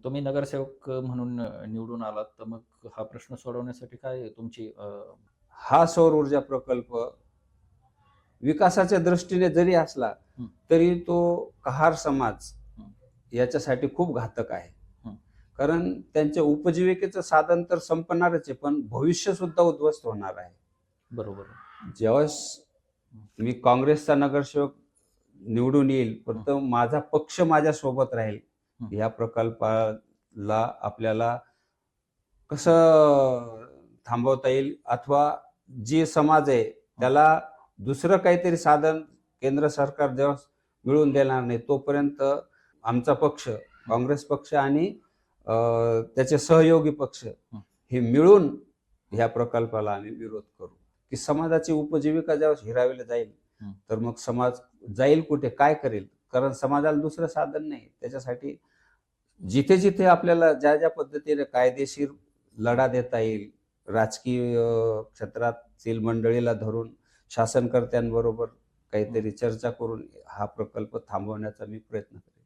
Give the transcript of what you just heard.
तुम्ही नगरसेवक म्हणून निवडून आलात, तर मग हा प्रश्न सोडवण्यासाठी काय तुमची हा सौर ऊर्जा प्रकल्प विकासाच्या दृष्टीने जरी असला हं, तरी तो कहार समाज हं, याच्यासाठी खूप घातक आहे. हं. कारण त्यांच्या उपजीविकेचं साधन तर संपणारच आहे, पण भविष्य सुद्धा उद्ध्वस्त होणार आहे. बरोबर. ज्यावेळेस हं, मी काँग्रेसचा नगरसेवक निवडून येईल, हं, फक्त माझा पक्ष माझ्या सोबत राहील. हं, या प्रकल्पाला आपल्याला कसं थांबवता येईल अथवा जे समाज आहे हं, त्याला दुसरं काहीतरी साधन केंद्र सरकार जेव्हा मिळवून देणार नाही तोपर्यंत आमचा पक्ष, हं, काँग्रेस पक्ष आणि त्याचे सहयोगी पक्ष हं, हे मिळून हं, ह्या प्रकल्पाला आम्ही विरोध करू. की समाजाची उपजीविका जेव्हा हिरावली जाईल, हं. तर मग समाज जाईल कुठे, काय करेल? कारण समाजाला दुसरं साधन नाही. त्याच्यासाठी जिथे-जिथे आपल्याला ज्या-ज्या पद्धतीने कायदेशीर लढा देता येईल, राजकीय क्षेत्रातील मंडळीला धरून शासनकर्त्यांबरोबर हं. काहीतरी चर्चा करून हा प्रकल्प थांबवण्याचा मी प्रयत्न करेन.